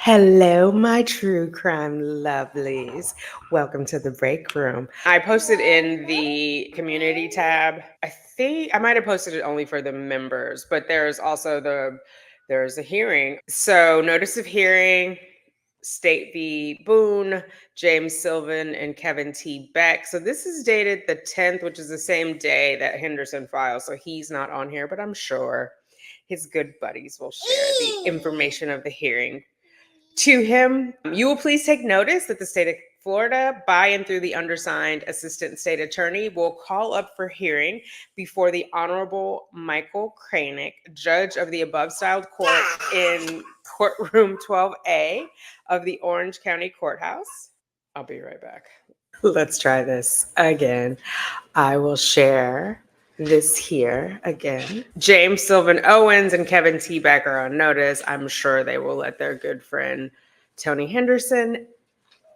Hello, my true crime lovelies. Welcome to the break room. I posted in the community tab. I think I might have posted it only for the members, but there's a hearing. So notice of hearing, State v. Boone, James Sylvan, and Kevin T. Beck. So this is dated the 10th, which is the same day that Henderson filed. So he's not on here, but I'm sure his good buddies will share the information of the hearing to him. You will please take notice that the state of Florida, by and through the undersigned assistant state attorney, will call up for hearing before the Honorable Michael Kraynick, judge of the above styled court in courtroom 12A of the Orange County Courthouse. I'll be right back. Let's try this again. I will share this here again. James Sylvan Owens and Kevin T. Beck are on notice. I'm sure they will let their good friend Tony Henderson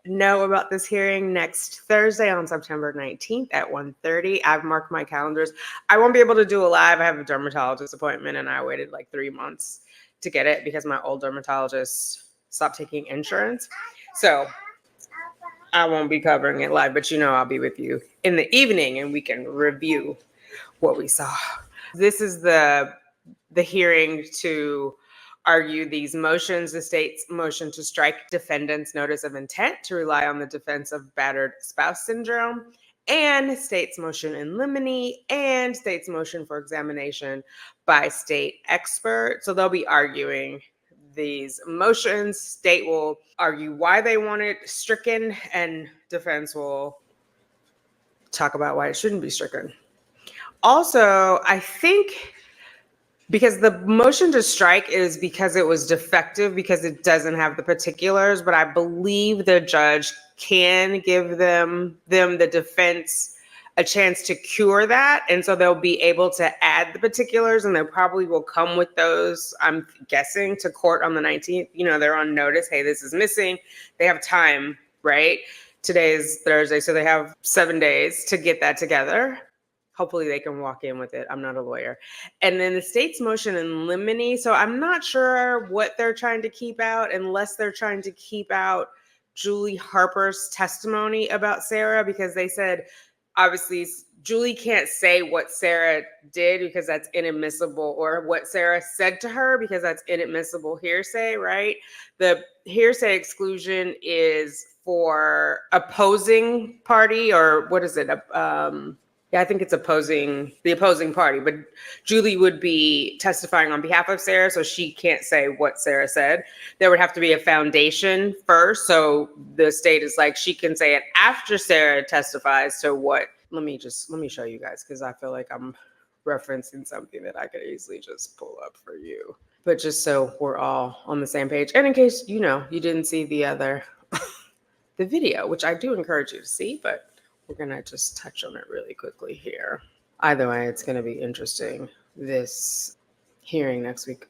know about this hearing next Thursday on September 19th at 1:30. I've marked my calendars. I won't be able to do a live. I have a dermatologist appointment and I waited like 3 months to get it because my old dermatologist stopped taking insurance. So I won't be covering it live, but I'll be with you in the evening and we can review what we saw. This is the hearing to argue these motions: the state's motion to strike defendant's notice of intent to rely on the defense of battered spouse syndrome, and state's motion in limine, and state's motion for examination by state expert. So they'll be arguing these motions. State will argue why they want it stricken, and defense will talk about why it shouldn't be stricken. Also, I think because the motion to strike is because it was defective, because it doesn't have the particulars, but I believe the judge can give them the defense a chance to cure that. And so they'll be able to add the particulars and they probably will come with those, I'm guessing, to court on the 19th. They're on notice. Hey, this is missing. They have time, right? Today is Thursday, so they have 7 days to get that together. Hopefully they can walk in with it. I'm not a lawyer. And then the state's motion in limine. So I'm not sure what they're trying to keep out, unless they're trying to keep out Julie Harper's testimony about Sarah, because they said, obviously, Julie can't say what Sarah did because that's inadmissible, or what Sarah said to her because that's inadmissible hearsay, right? The hearsay exclusion is for opposing party, or what is it? I think it's the opposing party, but Julie would be testifying on behalf of Sarah, so she can't say what Sarah said. There would have to be a foundation first, so the state is like, she can say it after Sarah testifies to what. Let me show you guys, because I feel like I'm referencing something that I could easily just pull up for you. But just so we're all on the same page, and in case you didn't see the video, which I do encourage you to see, but we're going to just touch on it really quickly here. Either way, it's going to be interesting, this hearing next week.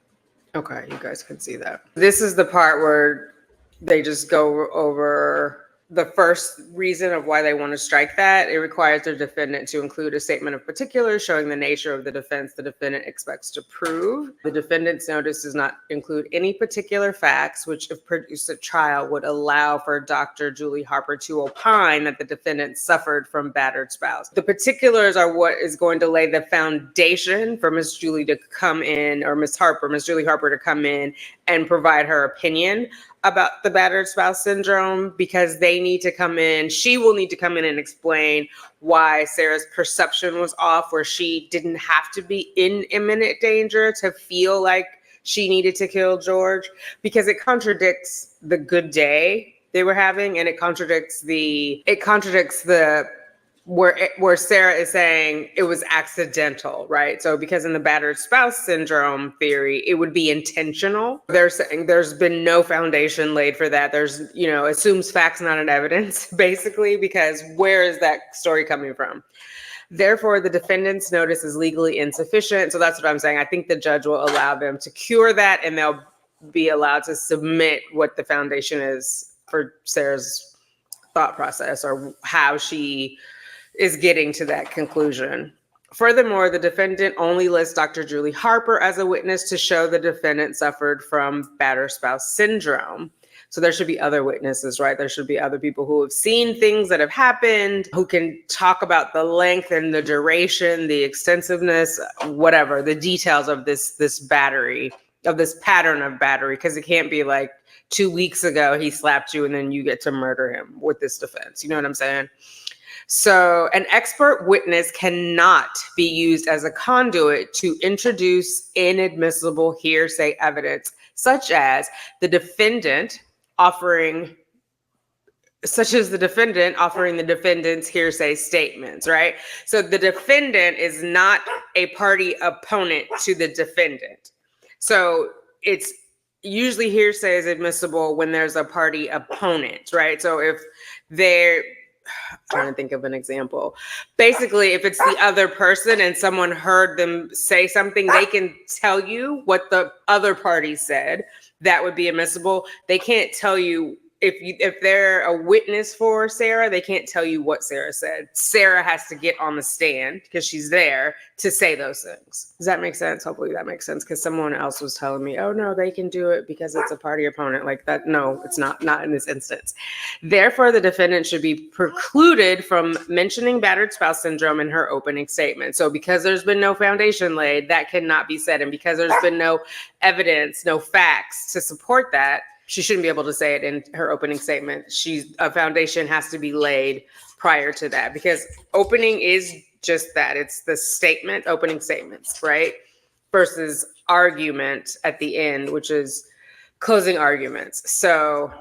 Okay, you guys can see that. This is the part where they just go over the first reason of why they want to strike that. It requires the defendant to include a statement of particulars showing the nature of the defense the defendant expects to prove. The defendant's notice does not include any particular facts, which, if produced at trial, would allow for Dr. Julie Harper to opine that the defendant suffered from battered spouse. The particulars are what is going to lay the foundation for Ms. Julie to come in, or Ms. Julie Harper to come in and provide her opinion about the battered spouse syndrome, because they need to come in. She will need to come in and explain why Sarah's perception was off, where she didn't have to be in imminent danger to feel like she needed to kill George, because it contradicts the good day they were having, and it contradicts the where Sarah is saying it was accidental, right? So because in the battered spouse syndrome theory, it would be intentional. They're saying there's been no foundation laid for that. There's, assumes facts, not an evidence, basically, because where is that story coming from? Therefore, the defendant's notice is legally insufficient. So that's what I'm saying. I think the judge will allow them to cure that, and they'll be allowed to submit what the foundation is for Sarah's thought process, or how she is getting to that conclusion. Furthermore, the defendant only lists Dr. Julie Harper as a witness to show the defendant suffered from battered spouse syndrome. So there should be other witnesses, right? There should be other people who have seen things that have happened, who can talk about the length and the duration, the extensiveness, whatever, the details of this battery, of this pattern of battery, because it can't be like 2 weeks ago he slapped you and then you get to murder him with this defense. You know what I'm saying? So an expert witness cannot be used as a conduit to introduce inadmissible hearsay evidence, such as the defendant offering the defendant's hearsay statements, right? So the defendant is not a party opponent to the defendant. So it's usually hearsay is admissible when there's a party opponent, right? So if they're trying to think of an example. Basically, if it's the other person and someone heard them say something, they can tell you what the other party said. That would be admissible. They can't tell you if they're a witness for Sarah, they can't tell you what Sarah said. Sarah has to get on the stand because she's there to say those things. Does that make sense? Hopefully that makes sense, because someone else was telling me, oh no, they can do it because it's a party opponent. Like that. No, it's not in this instance. Therefore, the defendant should be precluded from mentioning battered spouse syndrome in her opening statement. So because there's been no foundation laid, that cannot be said. And because there's been no evidence, no facts to support that, she shouldn't be able to say it in her opening statement. A foundation has to be laid prior to that, because opening is just that. It's the statement, opening statements, right? Versus argument at the end, which is closing arguments. So,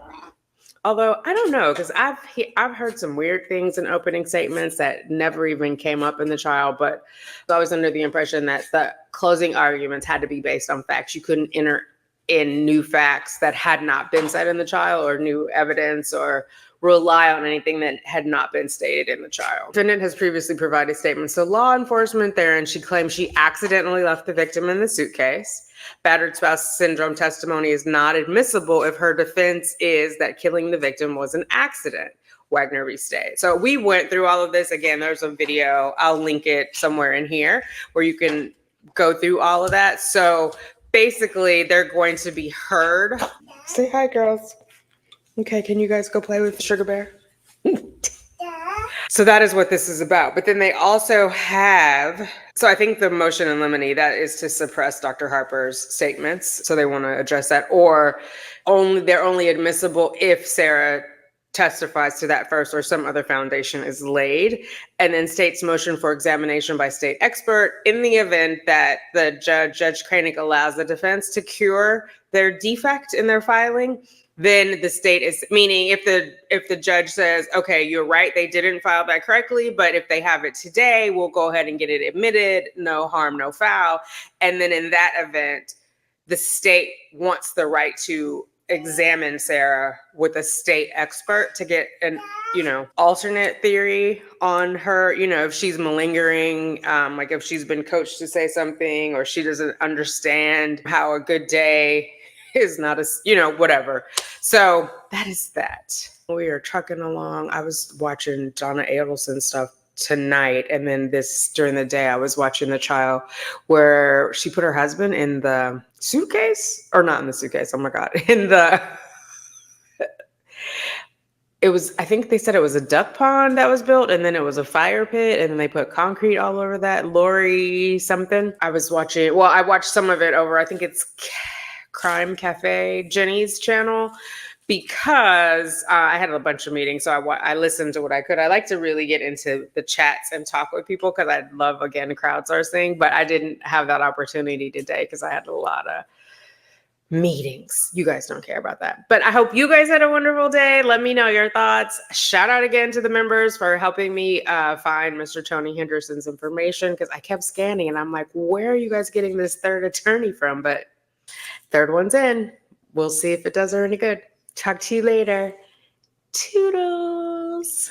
although I don't know, because I've heard some weird things in opening statements that never even came up in the trial, but I was under the impression that the closing arguments had to be based on facts. You couldn't enter in new facts that had not been said in the trial, or new evidence, or rely on anything that had not been stated in the trial. The defendant has previously provided statements to law enforcement therein. She claims she accidentally left the victim in the suitcase. Battered spouse syndrome testimony is not admissible if her defense is that killing the victim was an accident. Wagner restated. So we went through all of this. Again, there's a video. I'll link it somewhere in here where you can go through all of that. So basically, they're going to be heard. Say hi, girls. Okay, can you guys go play with Sugar Bear? So that is what this is about. But then they also have, so I think the motion in limine, that is to suppress Dr. Harper's statements. So they want to address that, or they're only admissible if Sarah testifies to that first, or some other foundation is laid. And then state's motion for examination by state expert in the event that the Judge Kraynick allows the defense to cure their defect in their filing. Then the state is, meaning if the judge says, okay, you're right, they didn't file that correctly, but if they have it today, we'll go ahead and get it admitted, no harm, no foul. And then in that event, the state wants the right to examine Sarah with a state expert to get an, alternate theory on her, if she's malingering, like if she's been coached to say something, or she doesn't understand how a good day is not whatever. So that is that. We are trucking along. I was watching Donna Adelson stuff tonight, and then during the day I was watching the trial where she put her husband in the suitcase, or not in the suitcase, oh my god, I think they said it was a duck pond that was built, and then it was a fire pit, and then they put concrete all over that. Lori something. I watched some of it over, I think it's Crime Cafe, Jenny's channel, because I had a bunch of meetings, so I listened to what I could. I like to really get into the chats and talk with people, because I love, again, crowdsourcing, but I didn't have that opportunity today because I had a lot of meetings. You guys don't care about that. But I hope you guys had a wonderful day. Let me know your thoughts. Shout out again to the members for helping me find Mr. Tony Henderson's information, because I kept scanning and I'm like, where are you guys getting this third attorney from? But third one's in. We'll see if it does her any good. Talk to you later. Toodles.